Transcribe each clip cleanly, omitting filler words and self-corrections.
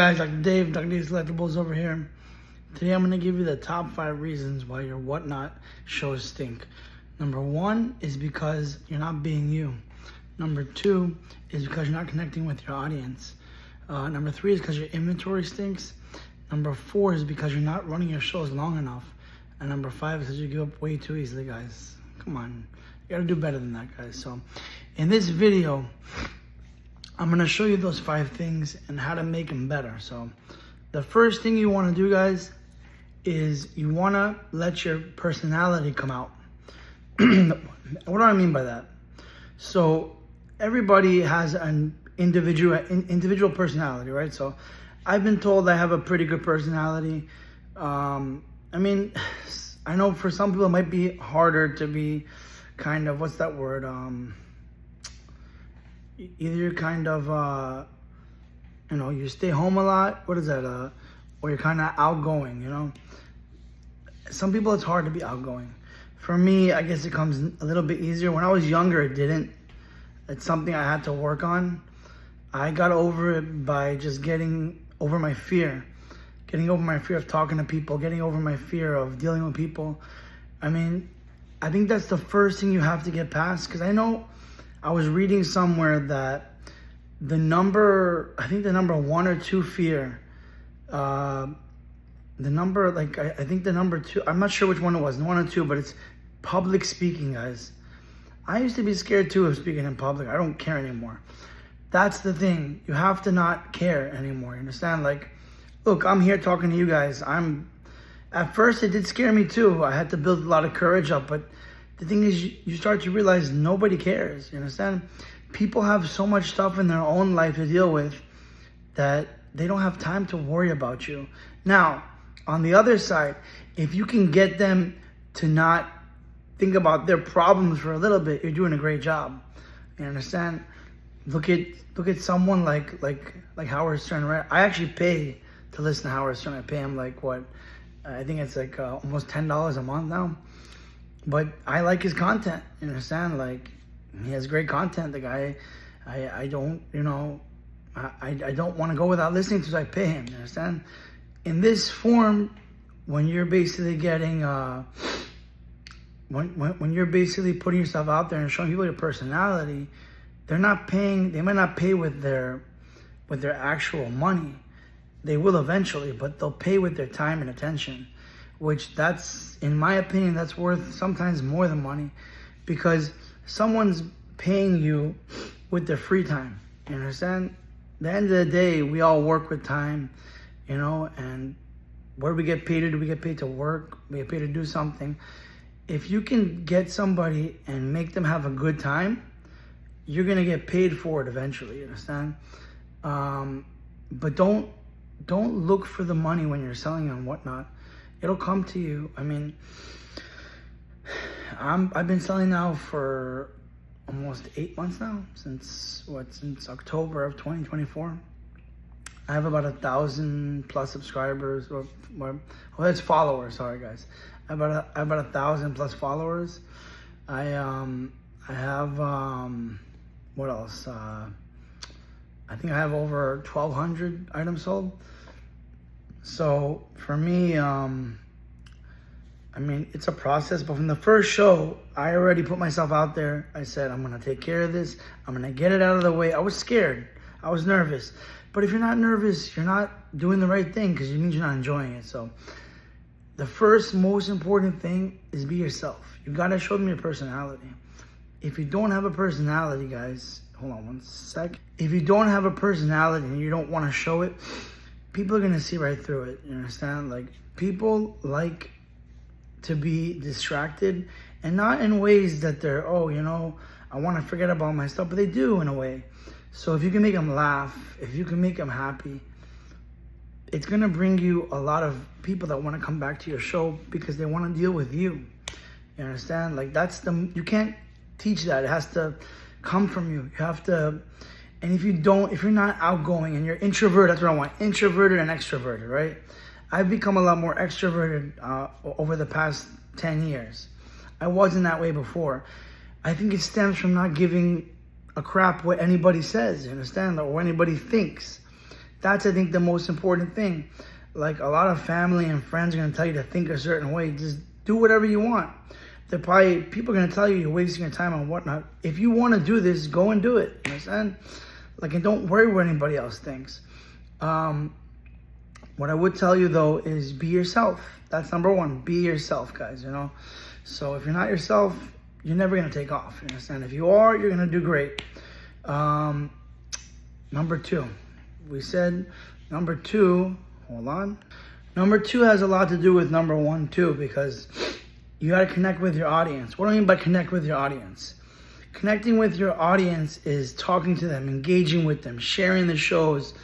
Guys, Dr. Dave Selectables over here. Today I'm going to give you the top 5 reasons why your Whatnot shows stink. Number 1 is because you're not being you. Number 2 is because you're not connecting with your audience. Number 3 is because your inventory stinks. Number 4 is because you're not running your shows long enough. And number 5 is because you give up way too easily, guys. Come on. You got to do better than that, guys. So in this video, I'm going to show you those 5 things and how to make them better. So the first thing you want to do, guys, is you want to let your personality come out. What do I mean by that? So everybody has an individual personality, right? So I've been told I have a pretty good personality. I mean, I know for some people it might be harder to be kind of, what's that word? Either you're kind of, you stay home a lot. What is that? Or you're kind of outgoing, you know? Some people, it's hard to be outgoing. For me, I guess it comes a little bit easier. When I was younger, it didn't. It's something I had to work on. I got over it by just getting over my fear. Getting over my fear of talking to people. Getting over my fear of dealing with people. I mean, I think that's the first thing you have to get past. Because I know I was reading somewhere that the number 1 or 2 fear, I think the number 2, I'm not sure which one it was, 1 or 2, but it's public speaking, guys. I used to be scared too of speaking in public. I don't care anymore. That's the thing. You have to not care anymore. You understand? Like, look, I'm here talking to you guys. At first it did scare me too. I had to build a lot of courage up, but the thing is, you start to realize nobody cares. You understand? People have so much stuff in their own life to deal with that they don't have time to worry about you. Now, on the other side, if you can get them to not think about their problems for a little bit, you're doing a great job. You understand? Look at someone like Howard Stern, right? I actually pay to listen to Howard Stern. I pay him I think it's almost $10 a month now. But I like his content, you understand? Like, he has great content. The guy, I don't want to go without listening to, so I pay him, you understand? In this form, when you're basically getting, when you're basically putting yourself out there and showing people your personality, they might not pay with their actual money. They will eventually, but they'll pay with their time and attention, which in my opinion, that's worth sometimes more than money, because someone's paying you with their free time. You understand? At the end of the day, we all work with time, and where we get paid we get paid to work, we get paid to do something. If you can get somebody and make them have a good time, you're gonna get paid for it eventually, you understand? But don't look for the money when you're selling on Whatnot. It'll come to you. I mean, I've been selling now for almost 8 months now, since October of 2024. I have about 1,000 plus subscribers, that's followers. Sorry, guys. I have about 1,000 plus followers. I have what else? I think I have over 1,200 items sold. So for me, it's a process, but from the first show, I already put myself out there. I said, I'm going to take care of this. I'm going to get it out of the way. I was scared. I was nervous. But if you're not nervous, you're not doing the right thing, because it means you're not enjoying it. So the first most important thing is be yourself. You got to show them your personality. If you don't have a personality, guys, hold on one sec. If you don't have a personality and you don't want to show it, people are going to see right through it. You understand? Like, people like to be distracted, and not in ways that they're, I want to forget about my stuff, but they do in a way. So if you can make them laugh, if you can make them happy, it's going to bring you a lot of people that want to come back to your show because they want to deal with you. You understand? Like, you can't teach that. It has to come from you. You have to, and if you're not outgoing and you're introverted, that's what I want, introverted and extroverted, right? I've become a lot more extroverted over the past 10 years. I wasn't that way before. I think it stems from not giving a crap what anybody says, you understand, or what anybody thinks. That's, I think, the most important thing. Like, a lot of family and friends are going to tell you to think a certain way. Just do whatever you want. People are going to tell you you're wasting your time and whatnot. If you want to do this, go and do it. You understand? Like, and don't worry what anybody else thinks. What I would tell you, though, is be yourself. That's number one. Be yourself, guys, you know? So if you're not yourself, you're never going to take off. You understand? If you are, you're going to do great. Number two. We said number two. Hold on. Number two has a lot to do with number one, too, because you got to connect with your audience. What do I mean by connect with your audience? Connecting with your audience is talking to them, engaging with them, sharing the shows,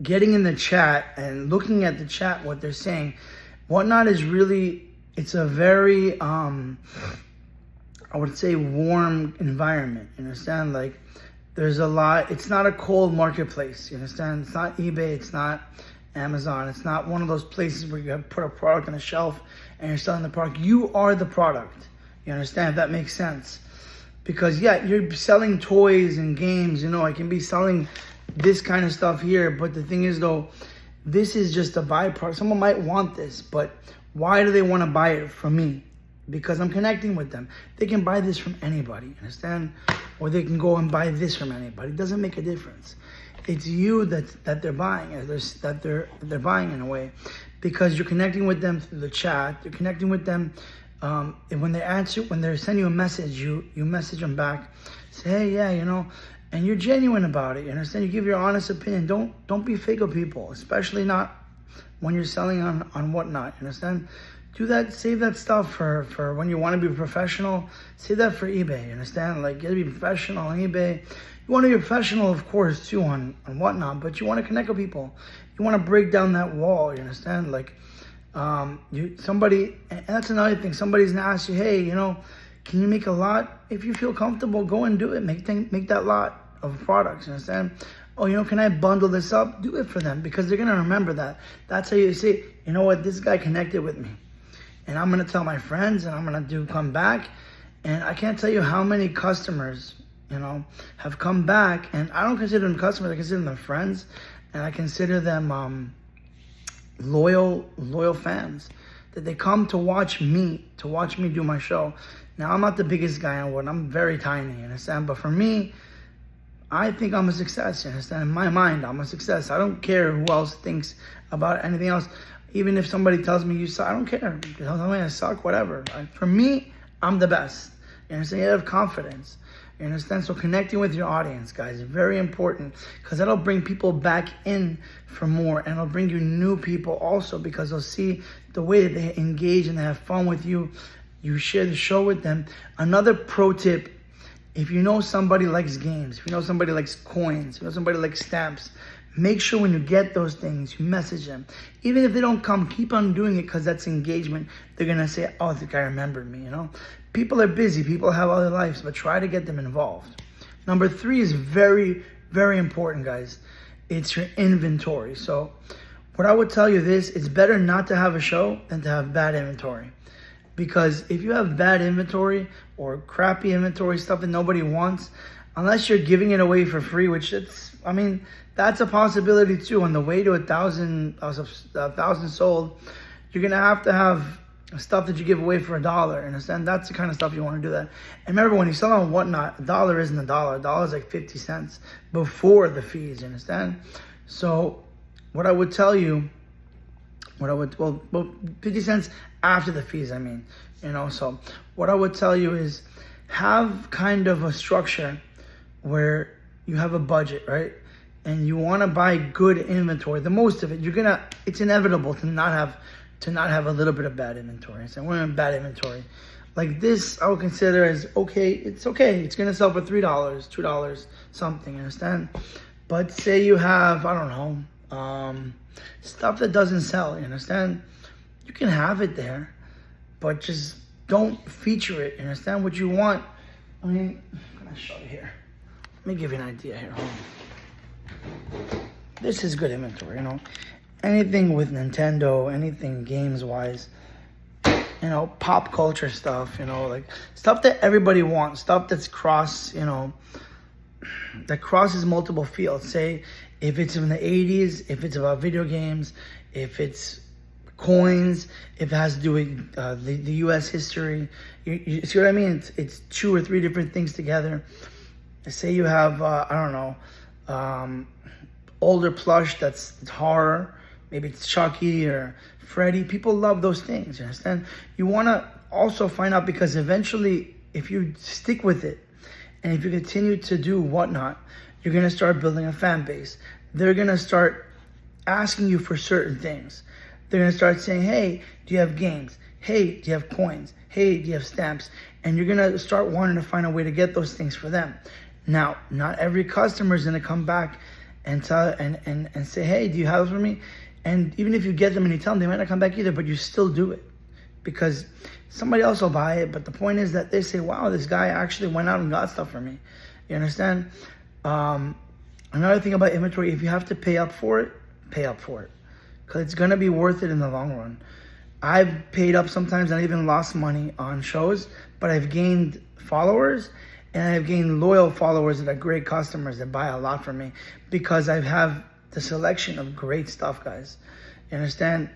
getting in the chat and looking at the chat, what they're saying. Whatnot is really, it's a very, I would say, warm environment. You understand? Like, there's a lot, it's not a cold marketplace. You understand? It's not eBay, it's not Amazon. It's not one of those places where you have put a product on a shelf and you're selling the product. You are the product. You understand? If that makes sense. Because, yeah, you're selling toys and games. You know, I can be selling this kind of stuff here. But the thing is, though, this is just a byproduct. Someone might want this, but why do they want to buy it from me? Because I'm connecting with them. They can buy this from anybody. You understand? Or they can go and buy this from anybody. It doesn't make a difference. It's you that they're buying, that they're buying in a way, because you're connecting with them through the chat. You're connecting with them, and when they answer, when they send you a message, you message them back, say, hey, yeah, you know, and you're genuine about it. You understand? You give your honest opinion. Don't be fake of people, especially not when you're selling on Whatnot. You understand? Do that. Save that stuff for when you want to be professional. Save that for eBay. You understand? Like, you gotta be professional on eBay. You want to be professional, of course, too, on Whatnot, but you want to connect with people. You want to break down that wall, you understand? Like, somebody, and that's another thing, somebody's going to ask you, hey, you know, can you make a lot? If you feel comfortable, go and do it. Make that lot of products, you understand? Oh, you know, can I bundle this up? Do it for them, because they're going to remember that. That's how you say, you know what, this guy connected with me. And I'm going to tell my friends, and I'm going to come back. And I can't tell you how many customers, you know, have come back, and I don't consider them customers, I consider them friends, and I consider them loyal fans, that they come to watch me do my show. Now, I'm not the biggest guy on Whatnot, I'm very tiny, you understand? But for me, I think I'm a success, you understand? In my mind, I'm a success. I don't care who else thinks about anything else. Even if somebody tells me you suck, I don't care. Tell me I suck, whatever. For me, I'm the best. You understand? You have confidence. You understand? So connecting with your audience, guys, is very important, because that'll bring people back in for more, and it'll bring you new people also, because they'll see the way that they engage and they have fun with you. You share the show with them. Another pro tip, if you know somebody likes games, if you know somebody likes coins, if you know somebody likes stamps, make sure when you get those things, you message them. Even if they don't come, keep on doing it, because that's engagement. They're going to say, oh, the guy remembered me, you know? People are busy. People have other lives, but try to get them involved. Number 3 is very, very important, guys. It's your inventory. So what I would tell you this, it's better not to have a show than to have bad inventory. Because if you have bad inventory or crappy inventory, stuff that nobody wants, unless you're giving it away for free, which that's a possibility too. On the way to 1,000 sold, you're going to have stuff that you give away for $1, understand? That's the kind of stuff you want to do that. And remember, when you sell on Whatnot, $1 isn't $1. $1 is like 50 cents before the fees, you understand? So what I would tell you, 50 cents after the fees, I mean, you know? So what I would tell you is have kind of a structure where you have a budget, right? And you want to buy good inventory, the most of it. It's inevitable to not have a little bit of bad inventory. So we're in bad inventory. Like this, I would consider as okay. It's okay. It's going to sell for $3, $2, something, understand? But say you have, I don't know, stuff that doesn't sell, you understand? You can have it there, but just don't feature it, you understand? What you want, I mean, I'm going to show you here. Let me give you an idea here. Hold on. This is good inventory, you know? Anything with Nintendo, anything games-wise, you know, pop culture stuff, you know, like stuff that everybody wants, stuff that's cross, you know, that crosses multiple fields. Say, if it's in the 80s, if it's about video games, if it's coins, if it has to do with the U.S. history. You see what I mean? It's 2 or 3 different things together. Say you have, I don't know, older plush that's horror. Maybe it's Chucky or Freddy. People love those things, you understand? You want to also find out, because eventually, if you stick with it, and if you continue to do whatnot, you're going to start building a fan base. They're going to start asking you for certain things. They're going to start saying, hey, do you have games? Hey, do you have coins? Hey, do you have stamps? And you're going to start wanting to find a way to get those things for them. Now, not every customer is going to come back and tell and say, hey, do you have those for me? And even if you get them and you tell them, they might not come back either, but you still do it because somebody else will buy it. But the point is that they say, wow, this guy actually went out and got stuff for me. You understand? Another thing about inventory, if you have to pay up for it, pay up for it, because it's going to be worth it in the long run. I've paid up sometimes and I even lost money on shows, but I've gained followers, and I've gained loyal followers that are great customers that buy a lot from me because I have the selection of great stuff, guys. You understand?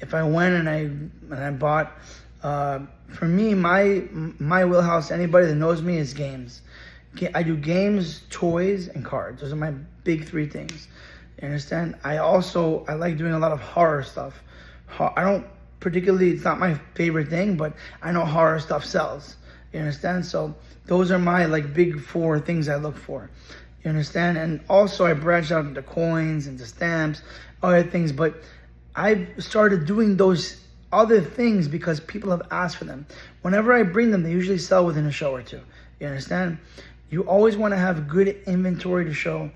If I went and I bought, for me, my wheelhouse, anybody that knows me, is games. I do games, toys, and cards. Those are my big 3 things. You understand? I like doing a lot of horror stuff. I don't particularly, it's not my favorite thing, but I know horror stuff sells. You understand? So those are my big 4 things I look for. You understand? And also I branched out into coins, into stamps, other things, but I've started doing those other things because people have asked for them. Whenever I bring them, they usually sell within a show or 2. You understand? You always want to have good inventory to show,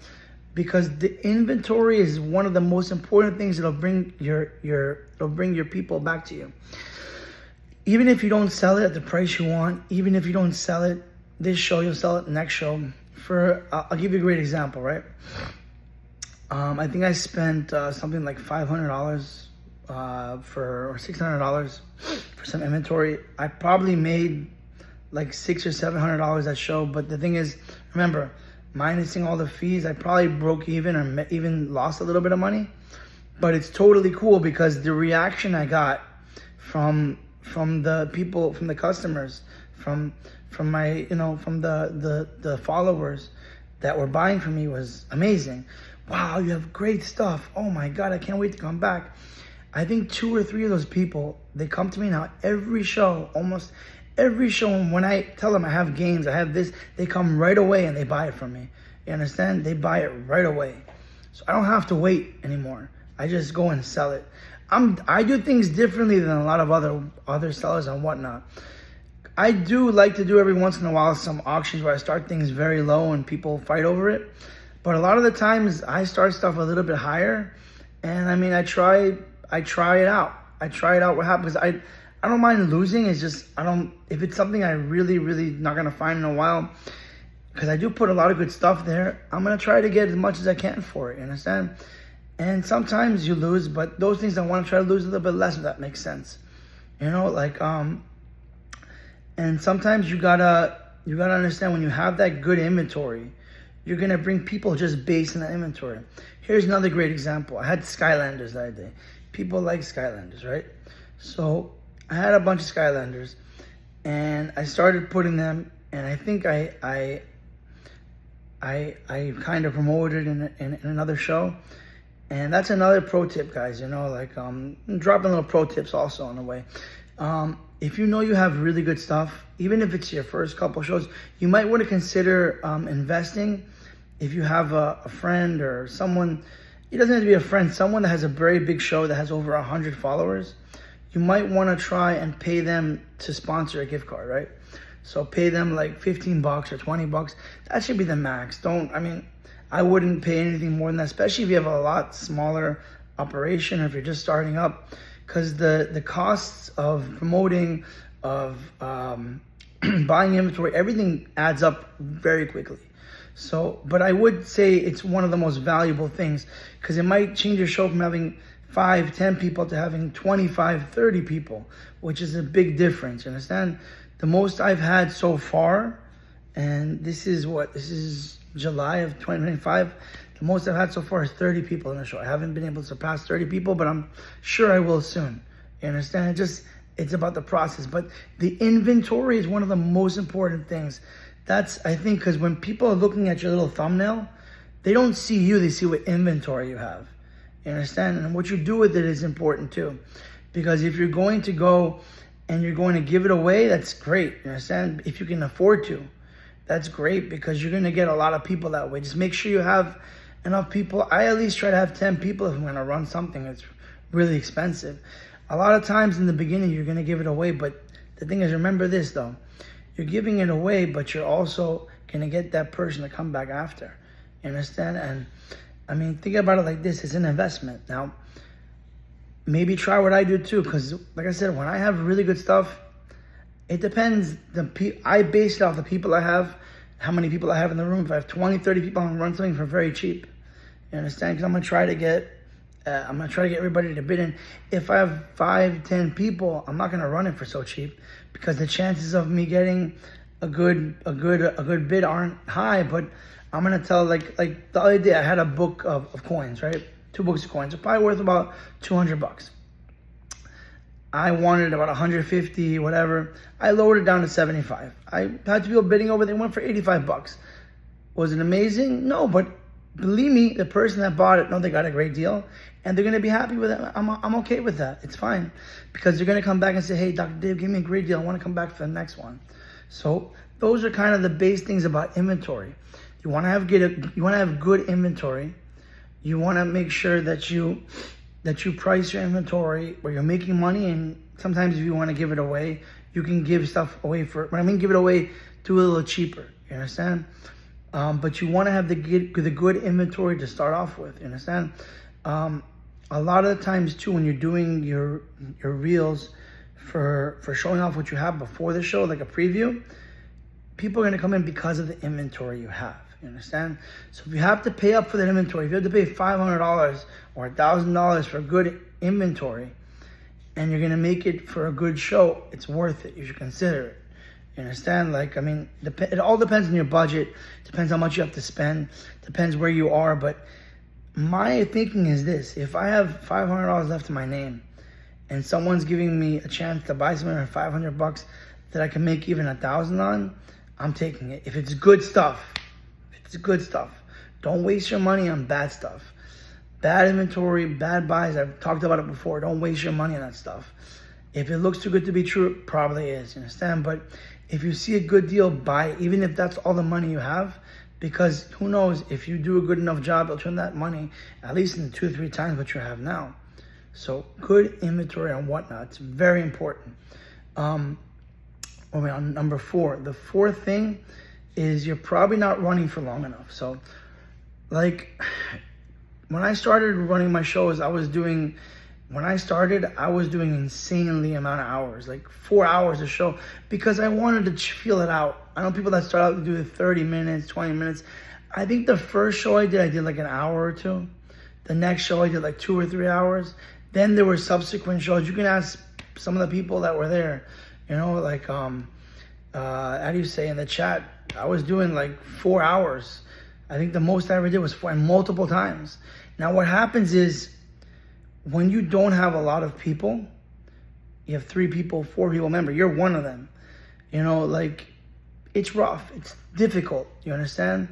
because the inventory is one of the most important things that'll bring your people back to you. Even if you don't sell it at the price you want, even if you don't sell it this show, you'll sell it next show. I'll give you a great example, right? I think I spent something like $500 or $600 for some inventory. I probably made like $600 or $700 that show, but the thing is, remember, minusing all the fees, I probably broke even or even lost a little bit of money. But it's totally cool because the reaction I got from the people, from the customers, from my, from the followers that were buying from me was amazing. Wow, you have great stuff. Oh my God, I can't wait to come back. I think 2 or 3 of those people, they come to me now every show, almost every show. And when I tell them I have games, I have this, they come right away and they buy it from me. You understand? They buy it right away. So I don't have to wait anymore. I just go and sell it. I do things differently than a lot of other sellers and whatnot. I do like to do every once in a while some auctions where I start things very low and people fight over it. But a lot of the times I start stuff a little bit higher, and I mean I try it out. I try it out what happens. I don't mind losing. It's just if it's something I really not gonna find in a while, because I do put a lot of good stuff there, I'm gonna try to get as much as I can for it. You understand? And sometimes you lose, but those things I want to try to lose a little bit less, if that makes sense. And sometimes you gotta understand, when you have that good inventory, you're gonna bring people just based on that inventory. Here's another great example. I had Skylanders that day. People like Skylanders, right? So I had a bunch of Skylanders, and I started putting them, and I think I kind of promoted in another show. And that's another pro tip, guys, dropping little pro tips also on the way. If you know you have really good stuff, even if it's your first couple shows, you might want to consider investing. If you have a friend or someone, it doesn't have to be a friend, someone that has a very big show that has over 100 followers, you might want to try and pay them to sponsor a gift card, right? So pay them like $15 or $20. That should be the max. I wouldn't pay anything more than that, especially if you have a lot smaller operation or if you're just starting up, because the costs of promoting, of buying inventory, everything adds up very quickly. So, but I would say it's one of the most valuable things, because it might change your show from having 5, 10 people to having 25, 30 people, which is a big difference. You understand? The most I've had so far, and this is July of 2025, the most I've had so far is 30 people in the show. I haven't been able to surpass 30 people, but I'm sure I will soon. You understand? It's about the process. But the inventory is one of the most important things. That's, I think, because when people are looking at your little thumbnail, they don't see you, they see what inventory you have. You understand? And what you do with it is important too. Because if you're going to go and you're going to give it away, that's great. You understand? If you can afford to, that's great, because you're going to get a lot of people that way. Just make sure you have enough people. I at least try to have 10 people if I'm going to run something that's really expensive. A lot of times in the beginning, you're going to give it away. But the thing is, remember this though. You're giving it away, but you're also going to get that person to come back after. You understand? And I mean, think about it like this. It's an investment. Now, maybe try what I do too, because like I said, when I have really good stuff, it depends. I base it off the people I have, how many people I have in the room. If I have 20, 30 people, I'm going to run something for very cheap. You understand? Because I'm going to try to get everybody to bid in. If I have 5, 10 people, I'm not going to run it for so cheap, because the chances of me getting a good bid aren't high. But I'm going to tell, like the other day, I had a book of coins, right? 2 books of coins. It's probably worth about $200. I wanted about 150, whatever. I lowered it down to 75. I had people bidding over. They went for $85. Was it amazing? No, but believe me, the person that bought it, they got a great deal, and they're going to be happy with it. I'm okay with that. It's fine, because they're going to come back and say, hey, Dr. Dave gave me a great deal. I want to come back for the next one. So those are kind of the base things about inventory. You want to have good inventory. You want to make sure that you price your inventory where you're making money. And sometimes if you want to give it away, you can give stuff away when I mean give it away, do it a little cheaper. You understand? But you want to have the good inventory to start off with. You understand? A lot of the times too, when you're doing your reels for showing off what you have before the show, like a preview, people are going to come in because of the inventory you have. You understand? So if you have to pay up for that inventory, if you have to pay $500 or $1,000 for good inventory, and you're going to make it for a good show, it's worth it. You should consider it. You understand? Like, I mean, it all depends on your budget. Depends how much you have to spend. Depends where you are. But my thinking is this. If I have $500 left in my name, and someone's giving me a chance to buy something for $500 that I can make even $1,000 on, I'm taking it. If it's good stuff. It's good stuff. Don't waste your money on bad stuff. Bad inventory, bad buys. I've talked about it before. Don't waste your money on that stuff. If it looks too good to be true, it probably is. You understand? But if you see a good deal, buy it, even if that's all the money you have. Because who knows, if you do a good enough job, it'll turn that money at least into 2 or 3 times what you have now. So good inventory and whatnot. It's very important. On number 4. The 4th thing is you're probably not running for long enough. So, like, when I started running my shows, I was doing insanely amount of hours, like 4 hours a show, because I wanted to feel it out. I know people that start out to do 30 minutes, 20 minutes. I think the first show I did like an hour or 2. The next show I did like 2 or 3 hours. Then there were subsequent shows. You can ask some of the people that were there, like, how do you say in the chat, I was doing like 4 hours. I think the most I ever did was 4, and multiple times. Now what happens is, when you don't have a lot of people, you have 3 people, 4 people, remember, you're one of them. Like, it's rough, it's difficult, you understand?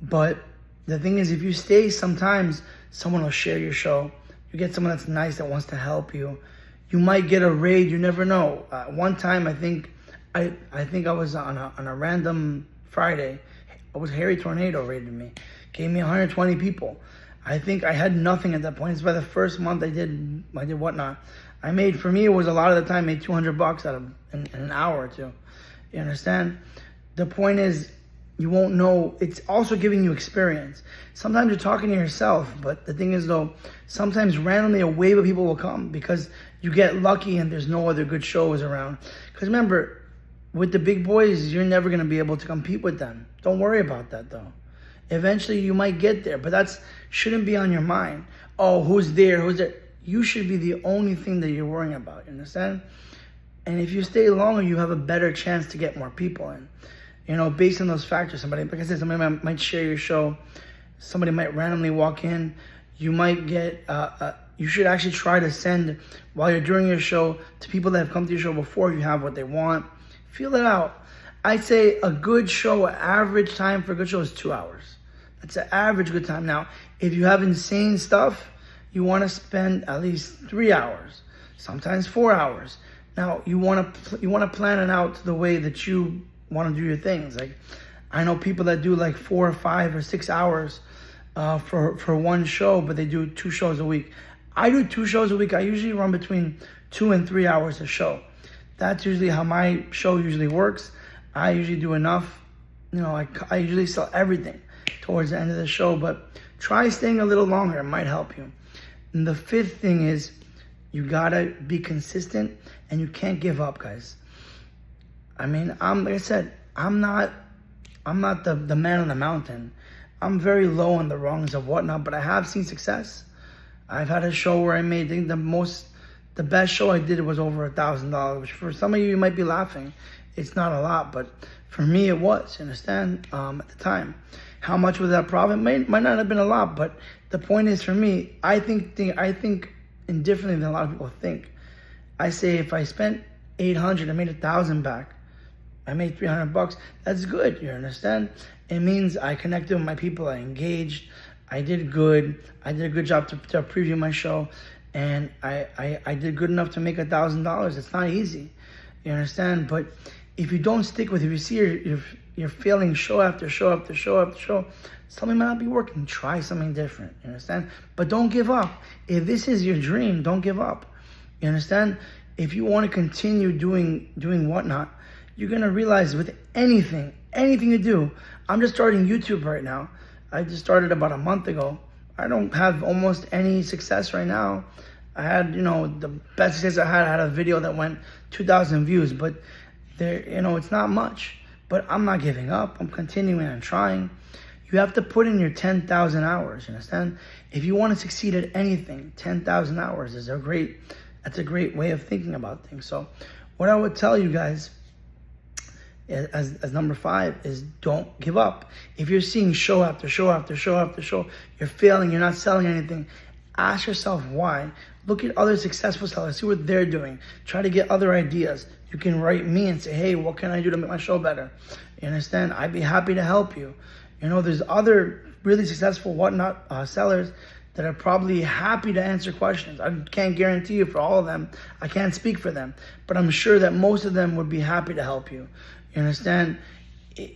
But the thing is, if you stay, sometimes someone will share your show. You get someone that's nice that wants to help you. You might get a raid, you never know. One time, I think I was on a random Friday. It was Harry Tornado raided me. Gave me 120 people. I think I had nothing at that point. It's by the first month I did whatnot. I made, for me, it was a lot of the time, made $200 out of in an hour or 2. You understand? The point is, you won't know. It's also giving you experience. Sometimes you're talking to yourself, but the thing is though, sometimes randomly a wave of people will come because you get lucky and there's no other good shows around. Because remember, with the big boys, you're never going to be able to compete with them. Don't worry about that though. Eventually you might get there, but that shouldn't be on your mind. Oh, who's there? You should be the only thing that you're worrying about, you understand? And if you stay longer, you have a better chance to get more people in. based on those factors. Somebody, like I said, somebody might share your show. Somebody might randomly walk in. You might get, you should actually try to send, while you're doing your show, to people that have come to your show before, if you have what they want. Feel it out. I'd say a good show, average time for a good show is 2 hours. That's an average good time. Now, if you have insane stuff, you want to spend at least 3 hours, sometimes 4 hours. Now, you want to plan it out to the way that you want to do your things. Like, I know people that do like 4 or 5 or 6 hours for one show, but they do 2 shows a week. I do 2 shows a week. I usually run between 2 and 3 hours a show. That's usually how my show usually works. I usually do enough. I usually sell everything towards the end of the show, but try staying a little longer. It might help you. And the 5th thing is you gotta be consistent and you can't give up, guys. I mean, like I said, I'm not the man on the mountain. I'm very low on the rungs of whatnot, but I have seen success. I've had a show where I made, I think the best show I did was over $1,000, which for some of you might be laughing. It's not a lot, but for me it was, you understand, at the time. How much was that profit? Might not have been a lot, but the point is, for me, I think indifferently than a lot of people think. I say if I spent $800, I made $1,000 back. I made $300. That's good. You understand? It means I connected with my people. I engaged. I did good. I did a good job to preview my show, and I did good enough to make $1,000. It's not easy. You understand? But if you don't stick with it, if you see you're failing show after show after show after show, something might not be working. Try something different. You understand? But don't give up. If this is your dream, don't give up. You understand? If you want to continue doing whatnot, you're gonna realize with anything you do. I'm just starting YouTube right now. I just started about a month ago. I don't have almost any success right now. I had, the best success I had a video that went 2,000 views, but there, it's not much. But I'm not giving up. I'm continuing and trying. You have to put in your 10,000 hours, you understand? If you want to succeed at anything, 10,000 hours is that's a great way of thinking about things. So what I would tell you guys as number 5 is don't give up. If you're seeing show after show after show after show, you're failing, you're not selling anything, ask yourself why. Look at other successful sellers, see what they're doing. Try to get other ideas. You can write me and say, hey, what can I do to make my show better? You understand? I'd be happy to help you. There's other really successful whatnot sellers that are probably happy to answer questions. I can't guarantee you for all of them. I can't speak for them, but I'm sure that most of them would be happy to help you. You understand?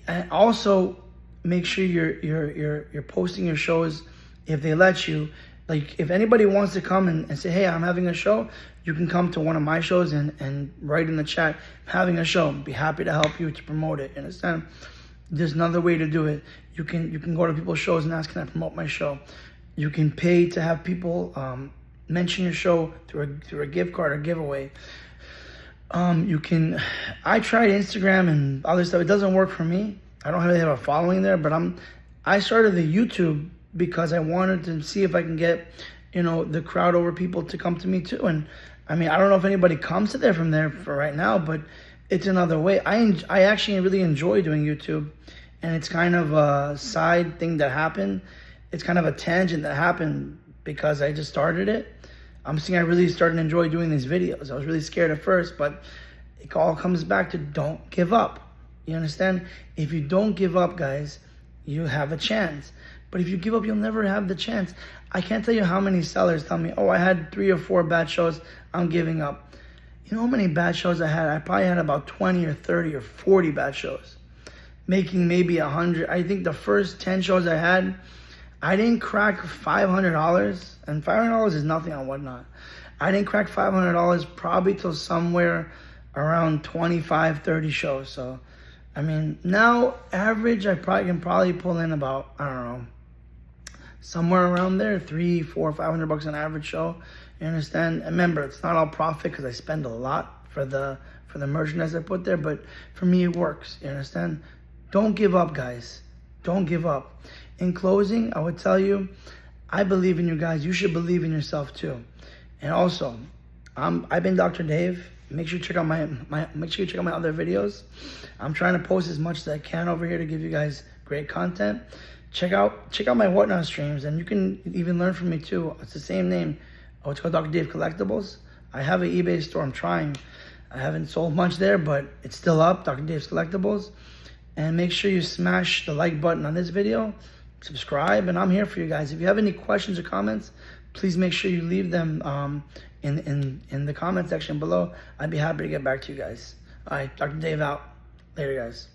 And also, make sure you're posting your shows if they let you. Like, if anybody wants to come and say, hey, I'm having a show, you can come to one of my shows and write in the chat, I'm having a show. Be happy to help you to promote it. You understand? There's another way to do it. You can go to people's shows and ask, can I promote my show? You can pay to have people mention your show through a gift card or giveaway. I tried Instagram and other stuff. It doesn't work for me. I don't really have a following there, but I started the YouTube because I wanted to see if I can get, the crowd over people to come to me too. And I mean, I don't know if anybody comes to there from there for right now, but it's another way. I actually really enjoy doing YouTube, and it's kind of a side thing that happened. It's kind of a tangent that happened because I just started it. I'm saying I really started to enjoy doing these videos. I was really scared at first, but it all comes back to don't give up. You understand? If you don't give up, guys, you have a chance. But if you give up, you'll never have the chance. I can't tell you how many sellers tell me, oh, I had 3 or 4 bad shows, I'm giving up. You know how many bad shows I had? I probably had about 20 or 30 or 40 bad shows, making maybe 100. I think the first 10 shows I had, I didn't crack $500, and $500 is nothing on Whatnot. I didn't crack $500 probably till somewhere around 25, 30 shows. So, I mean, now average, I can probably pull in about, I don't know, somewhere around there, $300, $400, $500 an average show. You understand? And remember, it's not all profit because I spend a lot for the merchandise I put there, but for me it works. You understand? Don't give up, guys. Don't give up. In closing, I would tell you, I believe in you guys. You should believe in yourself too. And also, I've been Dr. Dave. Make sure you check out my other videos. I'm trying to post as much as I can over here to give you guys great content. Check out my Whatnot streams, and you can even learn from me too. It's the same name. Oh, it's called Dr. Dave Collectibles. I have an eBay store. I'm trying. I haven't sold much there, but it's still up, Dr. Dave's Collectibles. And make sure you smash the like button on this video, subscribe, and I'm here for you guys. If you have any questions or comments, please make sure you leave them in the comment section below. I'd be happy to get back to you guys. All right, Dr. Dave out. Later, guys.